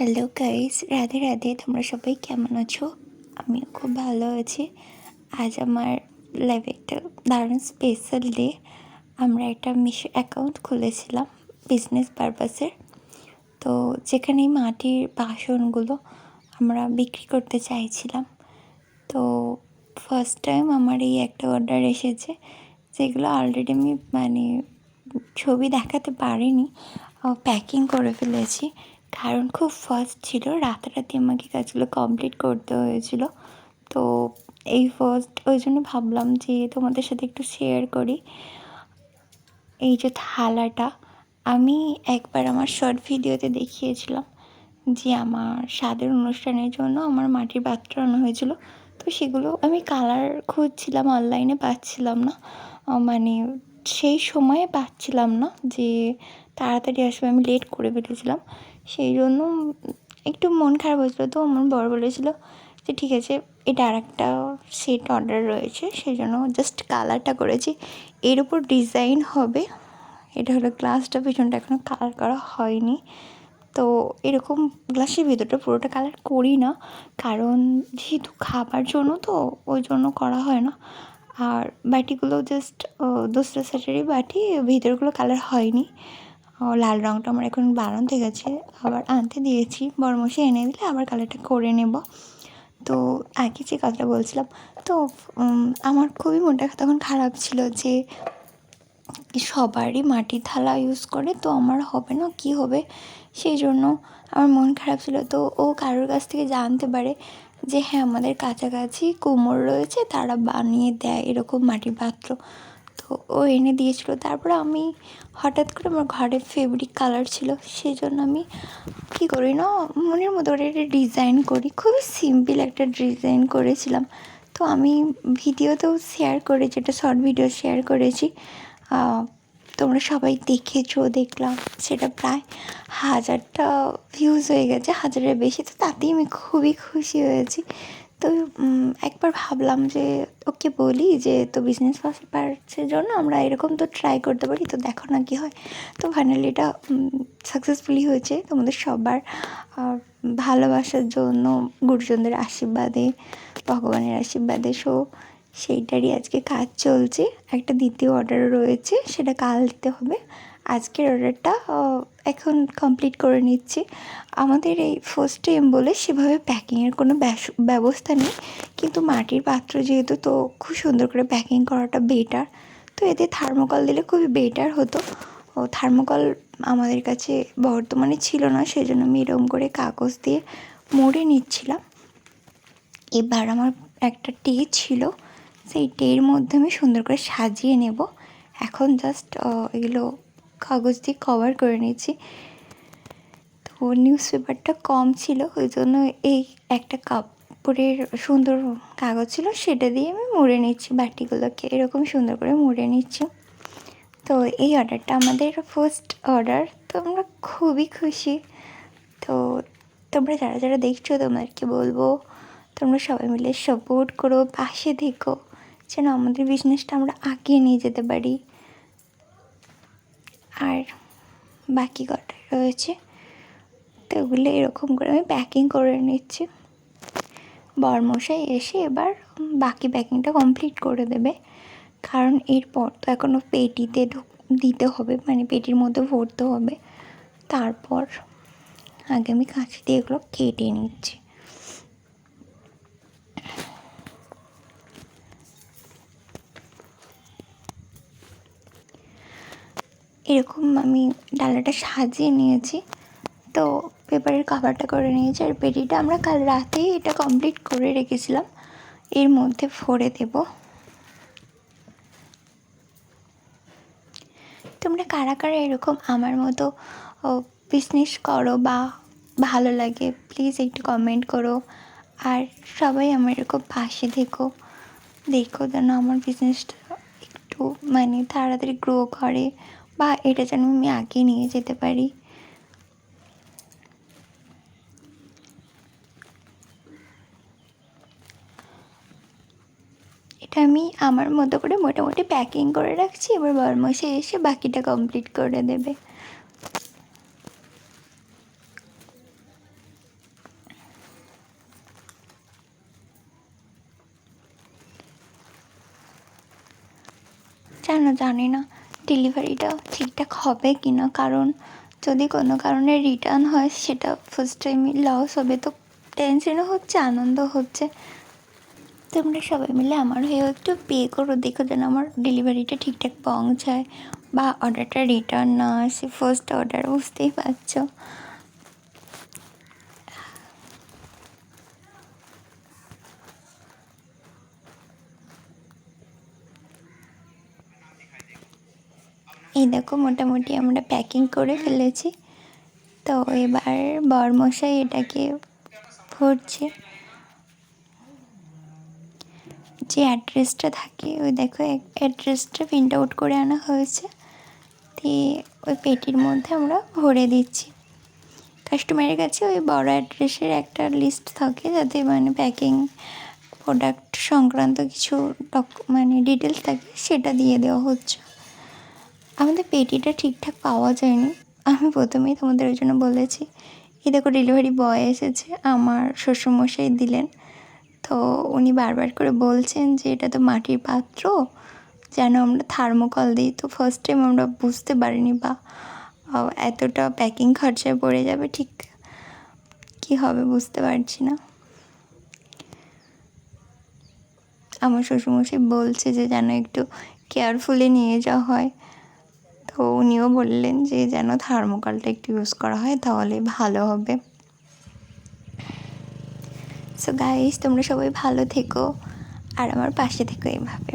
Hello guys, Radhe Radhe. তোমরা সবাই কেমন আছো? আমিও খুব ভালো আছি। আজ আমার লাইফে একটা দারুণ স্পেশাল ডে। আমরা একটা মিশো অ্যাকাউন্ট খুলেছিলাম বিজনেস পারপাসের। তো যেখানে এই মাটির বাসনগুলো আমরা বিক্রি করতে চাইছিলাম। তো ফার্স্ট টাইম আমার এই একটা অর্ডার এসেছে, যেগুলো অলরেডি আমি ছবি দেখাতে পারিনি, প্যাকিং করে ফেলেছি। কারণ খুব ফার্স্ট ছিল, রাতারাতি আমাকে কাজগুলো কমপ্লিট করতে হয়েছিল। তো এই ফার্স্ট ওই জন্য ভাবলাম যে তোমাদের সাথে একটু শেয়ার করি। এই যে থালাটা, আমি একবার আমার শর্ট ভিডিওতে দেখিয়েছিলাম যে আমার স্বাদের অনুষ্ঠানের জন্য আমার মাটির পাত্র আনা হয়েছিল। তো সেগুলো আমি কালার খুঁজছিলাম, অনলাইনে পাচ্ছিলাম না, মানে সেই সময়ে পাচ্ছিলাম না যে তাড়াতাড়ি আসবে, আমি লেট করে ফেলেছিলাম। সেই জন্য একটু মন খারাপ হয়েছিলো। তো আমার বর বলেছিল যে ঠিক আছে, এটা আর একটা সেট অর্ডার রয়েছে, সেই জন্য জাস্ট কালারটা করেছি। এর উপর ডিজাইন হবে। এটা হলো গ্লাসটা, পিছনটা এখনও কালার করা হয়নি। তো এরকম গ্লাসের ভেতরটা পুরোটা কালার করি না, কারণ যেহেতু খাবার জন্য, তো ওই জন্য করা হয় না। আর বাটিগুলো জাস্ট দোসরা সেটেরই বাটি, ভিতরগুলো কালার হয়নি। লাল রঙটা আমার এখন বানাতে গেছে, আবার আনতে দিয়েছি, বড়মশাই এনে দিলে আবার কালারটা করে নেব। তো আগে যে কথাটা বলছিলাম, তো আমার খুবই মনটা তখন খারাপ ছিল যে সবারই মাটির থালা ইউজ করে, তো আমার হবে না, কি হবে। সেই জন্য আমার মন খারাপ ছিল। তো ও কারোর কাছ থেকে জানতে পারে যে হ্যাঁ, আমাদের কাছাকাছি কুমোর রয়েছে, তারা বানিয়ে দেয় এরকম মাটির পাত্র। তো ও এনে দিয়েছিল। তারপরে আমি হঠাৎ করে, আমার ঘরে ফেব্রিক কালার ছিল, সেই জন্য আমি কী করি না, মনের মতো করে একটা ডিজাইন করি। খুবই সিম্পল একটা ডিজাইন করেছিলাম। তো আমি ভিডিওতেও শেয়ার করেছি, একটা শর্ট ভিডিও শেয়ার করেছি, তোমরা সবাই দেখেছো দেখলাম। সেটা প্রায় 1000টা ভিউজ হয়ে গেছে, 1000-এর বেশি। তো তাতেই আমি খুবই খুশি হয়েছি। তো একবার ভাবলাম যে ওকে বলি যে তো বিজনেস পারপাসের জন্য আমরা এরকম তো ট্রাই করতে পারি, তো দেখো না কী হয়। তো ফাইনালি এটা সাকসেসফুলি হয়েছে তোমাদের সবার ভালোবাসার জন্য, গুরুজনদের আশীর্বাদে, ভগবানের আশীর্বাদে। সেইটারই আজকে কাজ চলছে। একটা দ্বিতীয় অর্ডারও রয়েছে, সেটা কাল দিতে হবে। আজকের অর্ডারটা এখন কমপ্লিট করে নিচ্ছি। আমাদের এই ফার্স্ট টাইম বলে সেভাবে প্যাকিংয়ের কোনো ব্যবস্থা নেই, কিন্তু মাটির পাত্র যেহেতু, তো খুব সুন্দর করে প্যাকিং করাটা বেটার। তো এতে থার্মোকল দিলে খুবই বেটার হতো। ও থার্মোকল আমাদের কাছে বর্তমানে ছিল না, সেই জন্য আমি এরকম করে কাগজ দিয়ে মুড়ে নিচ্ছিলাম। এবার আমার একটা টে ছিল, সেই টের মধ্যে আমি সুন্দর করে সাজিয়ে নেব। এখন জাস্ট এগুলো কাগজ দিয়ে কভার করে নিচ্ছি। তো নিউজ পেপারটা কম ছিল, ওই জন্য এই একটা কাপড়ের সুন্দর কাগজ ছিল, সেটা দিয়ে আমি মুড়ে নিচ্ছি বাটিগুলোকে, এরকম সুন্দর করে মুড়ে নিচ্ছি। তো এই অর্ডারটা আমাদের ফার্স্ট অর্ডার, তো আমরা খুবই খুশি। তো তোমরা যারা যারা দেখছো, তোমাদেরকে বলবো তোমরা সবাই মিলে সাপোর্ট করো, পাশে থেকো, যেন আমাদের বিজনেসটা আমরা আগিয়ে নিয়ে যেতে পারি। আর বাকি কটা রয়েছে, তো ওগুলো এরকম করে আমি প্যাকিং করে নিচ্ছি। বরমশাই এসে এবার বাকি প্যাকিংটা কমপ্লিট করে দেবে, কারণ এরপর তো এখনও পেটিতে দিতে হবে, মানে পেটির মধ্যে ভরতে হবে। তারপর আগে আমি কাঁচি দিয়ে এগুলো কেটে নিচ্ছি। এরকম আমি ডালাটা সাজিয়ে নিয়েছি। তো পেপারের কভারটা করে নিয়েছি, আর পেটিটা আমরা কাল রাতেই এটা কমপ্লিট করে রেখেছিলাম, এর মধ্যে ভরে দেব। তোমরা কারা কারা এরকম আমার মতো বিজনেস করো বা ভালো লাগে, প্লিজ একটু কমেন্ট করো। আর সবাই আমার এরকম পাশে দেখো যেন আমার বিজনেসটা একটু তাড়াতাড়ি গ্রো করে, বা এটা যেন আমি আগে নিয়ে যেতে পারি। এটা আমি আমার মতো করে মোটামুটি প্যাকিং করে রাখছি, এবার বরমশাই এসে বাকিটা কমপ্লিট করে দেবে। জানো জানি না ডেলিভারিটা ঠিকঠাক হবে কি না, কারণ যদি কোনো কারণে রিটার্ন হয় সেটা ফার্স্ট টাইমই লস হবে। তো টেনশনও হচ্ছে, আনন্দ হচ্ছে। তোমরা সবাই মিলে আমার হয়েও একটু পে করো, দেখো যেন আমার ডেলিভারিটা ঠিকঠাক পৌঁছায় বা অর্ডারটা রিটার্ন না আসে। ফার্স্ট অর্ডার, বুঝতেই পারছো। এই দেখো মোটামুটি আমরা প্যাকিং করে ফেলেছি। তো এবার বরমশাই এটাকে ভরছে। যে অ্যাড্রেসটা থাকে ওই দেখো অ্যাড্রেসটা প্রিন্ট আউট করে আনা হয়েছে, দিয়ে ওই পেটির মধ্যে আমরা ভরে দিচ্ছি। কাস্টমারের কাছে ওই বড় অ্যাড্রেসের একটা লিস্ট থাকে, যাতে মানে প্যাকিং প্রোডাক্ট সংক্রান্ত কিছু মানে ডিটেলস থাকে, সেটা দিয়ে দেওয়া হচ্ছে। আমাদের পেটিটা ঠিকঠাক পাওয়া যায়নি, আমি প্রথমেই তোমাদের ওই জন্য বলেছি। এই দেখো ডেলিভারি বয় এসেছে, আমার শ্বশুরমশাই দিলেন। তো উনি বারবার করে বলছেন যে এটা তো মাটির পাত্র, যেন আমরা থার্মোকল দিই। তো ফার্স্ট টাইম আমরা বুঝতে পারিনি, বা এতটা প্যাকিং খরচায় পড়ে যাবে, ঠিক কী হবে বুঝতে পারছি না। আমার শ্বশুরমশাই বলছে যে যেন একটু কেয়ারফুলি নিয়ে যাওয়া হয়। তো উনিও বললেন যে যেন থার্মোকলটা একটু ইউজ করা হয়, তাহলে ভালো হবে। সো গাইস, তোমরা সবাই ভালো থেকো আর আমার পাশে থেকো এইভাবে।